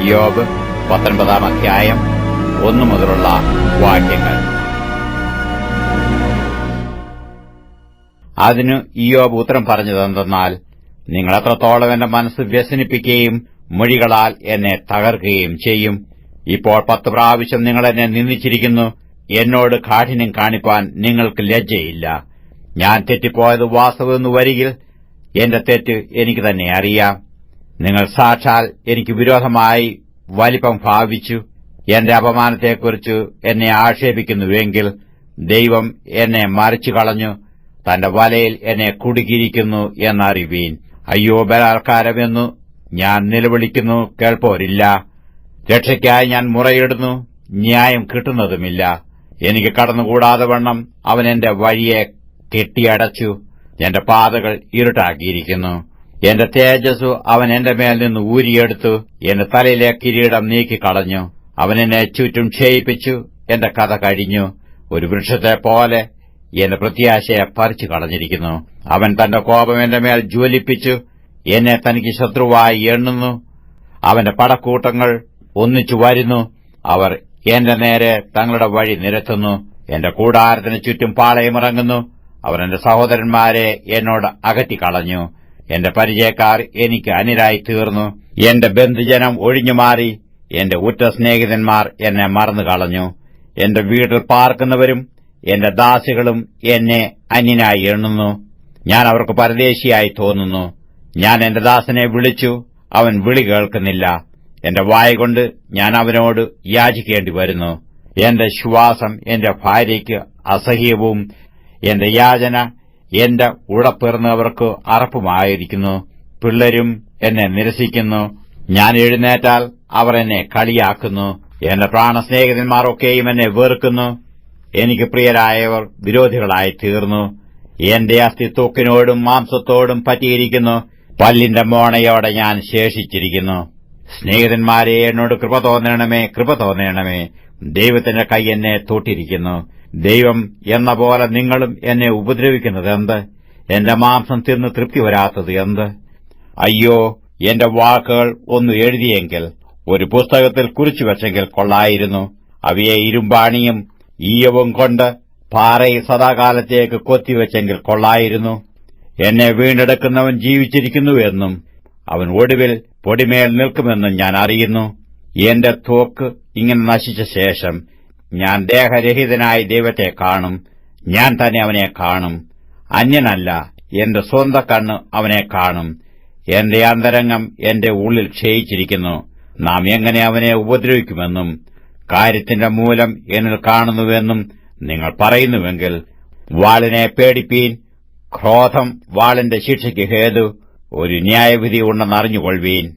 ഇയ്യോബ് 19 അധ്യായം 1 മുതലുള്ള വാക്യങ്ങൾ. അതിന് ഇയ്യോബ് ഉത്തരം പറഞ്ഞതെന്തെന്നാൽ, നിങ്ങൾ എത്രത്തോളം എന്റെ മനസ്സ് വ്യസനിപ്പിക്കുകയും മൊഴികളാൽ എന്നെ തകർക്കുകയും ചെയ്യും. ഇപ്പോൾ 10 പ്രാവശ്യം നിങ്ങൾ എന്നെ നിന്ദിച്ചിരിക്കുന്നു. എന്നോട് കാഠിന്യം കാണിപ്പാൻ നിങ്ങൾക്ക് ലജ്ജയില്ല. ഞാൻ തെറ്റിപ്പോയത് വാസ്തവമെന്ന് വരികിൽ എന്റെ തെറ്റ് എനിക്ക് തന്നെ അറിയാം. നിങ്ങൾ സാക്ഷാൽ എനിക്ക് വിരോധമായി വലിപ്പം ഭാവിച്ചു എന്റെ അപമാനത്തെക്കുറിച്ച് എന്നെ ആക്ഷേപിക്കുന്നുവെങ്കിൽ, ദൈവം എന്നെ മറിച്ചു കളഞ്ഞു, തന്റെ വലയിൽ എന്നെ കുടുക്കിയിരിക്കുന്നു എന്നറിവീൻ. അയ്യോ ബലാത്കാരമെന്നു ഞാൻ നിലവിളിക്കുന്നു, കേൾപ്പോരില്ല. രക്ഷയ്ക്കായി ഞാൻ മുറയിടുന്നു, ന്യായം കിട്ടുന്നതുമില്ല. എനിക്ക് കടന്നുകൂടാതെ വണ്ണം അവൻ എന്റെ വഴിയെ കെട്ടിയടച്ചു, എന്റെ പാതകൾ ഇരുട്ടാക്കിയിരിക്കുന്നു. എന്റെ തേജസ്സു അവൻ എന്റെ മേൽ നിന്ന് ഊരിയെടുത്തു, എന്റെ തലയിലെ കിരീടം നീക്കിക്കളഞ്ഞു. അവൻ എന്നെ ചുറ്റും ക്ഷയിപ്പിച്ചു, എന്റെ കഥ കഴിഞ്ഞു. ഒരു വൃക്ഷത്തെപ്പോലെ എന്റെ പ്രത്യാശയെ പറിച്ചു കളഞ്ഞിരിക്കുന്നു. അവൻ തന്റെ കോപം എന്റെ മേൽ ജ്വലിപ്പിച്ചു, എന്നെ തനിക്ക് ശത്രുവായി എണ്ണുന്നു. അവന്റെ പടക്കൂട്ടങ്ങൾ ഒന്നിച്ചു വരുന്നു, അവർ എന്റെ നേരെ തങ്ങളുടെ വഴി നിരത്തുന്നു. എന്റെ കൂടാരത്തിന് ചുറ്റും പാളയമിറങ്ങുന്നു. അവർ എന്റെ സഹോദരന്മാരെ എന്നോട് അകറ്റിക്കളഞ്ഞു. എന്റെ പരിചയക്കാർ എനിക്ക് അന്യരായി തീർന്നു. എന്റെ ബന്ധുജനം ഒഴിഞ്ഞുമാറി, എന്റെ ഉറ്റ സ്നേഹിതന്മാർ എന്നെ മറന്നുകളഞ്ഞു. എന്റെ വീട്ടിൽ പാർക്കുന്നവരും എന്റെ ദാസികളും എന്നെ അന്യനായി എണ്ണുന്നു. ഞാൻ അവർക്ക് പരദേശിയായി തോന്നുന്നു. ഞാൻ എന്റെ ദാസനെ വിളിച്ചു, അവൻ വിളി കേൾക്കുന്നില്ല. എന്റെ വായ്കൊണ്ട് ഞാൻ അവനോട് യാചിക്കേണ്ടി വരുന്നു. എന്റെ ശ്വാസം എന്റെ ഭാര്യയ്ക്ക് അസഹ്യവും എന്റെ യാചന എന്റെ ഉടപ്പിറന്നവർക്ക് അറപ്പുമായിരിക്കുന്നു. പിള്ളേരും എന്നെ നിരസിക്കുന്നു. ഞാൻ എഴുന്നേറ്റാൽ അവർ എന്നെ കളിയാക്കുന്നു. എന്റെ പ്രാണസ്നേഹിതന്മാരൊക്കെയും എന്നെ വെറുക്കുന്നു. എനിക്ക് പ്രിയരായവർ വിരോധികളായി തീർന്നു. എന്റെ അസ്ഥി ത്വക്കിനോടും മാംസത്തോടും പറ്റിയിരിക്കുന്നു. പല്ലിന്റെ മോണയോടെ ഞാൻ ശേഷിച്ചിരിക്കുന്നു. സ്നേഹിതന്മാരെ, എന്നോട് കൃപ തോന്നണമേ, കൃപ തോന്നണമേ. ദൈവത്തിന്റെ കൈ എന്നെ തൊട്ടിരിക്കുന്നു. ദൈവം എന്ന പോലെ നിങ്ങളും എന്നെ ഉപദ്രവിക്കുന്നത് എന്ത്? എന്റെ മാംസം തിന്ന് തൃപ്തി വരാത്തത് എന്ത്? അയ്യോ, എന്റെ വാക്കുകൾ ഒന്ന് എഴുതിയെങ്കിൽ, ഒരു പുസ്തകത്തിൽ കുറിച്ചുവെച്ചെങ്കിൽ കൊള്ളായിരുന്നു. അവയെ ഇരുമ്പാണിയും ഈയവും കൊണ്ട് പാറയിൽ സദാകാലത്തേക്ക് കൊത്തിവെച്ചെങ്കിൽ കൊള്ളായിരുന്നു. എന്നെ വീണ്ടെടുക്കുന്നവൻ ജീവിച്ചിരിക്കുന്നുവെന്നും അവൻ ഒടുവിൽ പൊടിമേൽ നിൽക്കുമെന്നും ഞാൻ അറിയുന്നു. എന്റെ ത്വക്ക് ഇങ്ങനെ നശിച്ച ശേഷം ഞാൻ ദേഹരഹിതനായി ദൈവത്തെ കാണും. ഞാൻ തന്നെ അവനെ കാണും, അന്യനല്ല. എന്റെ സ്വന്തം കണ്ണ് അവനെ കാണും. എന്റെ അന്തരംഗം എന്റെ ഉള്ളിൽ ക്ഷയിച്ചിരിക്കുന്നു. നാം എങ്ങനെ അവനെ ഉപദ്രവിക്കുമെന്നും കാര്യത്തിന്റെ മൂലം എന്നിൽ കാണുന്നുവെന്നും നിങ്ങൾ പറയുന്നുവെങ്കിൽ, വാളിനെ പേടിപ്പീൻ. ക്രോധം വാളിന്റെ ശിക്ഷയ്ക്ക് ഹേതു, ഒരു ന്യായവിധി ഉണ്ടെന്നറിഞ്ഞുകൊള്ളുവീൻ.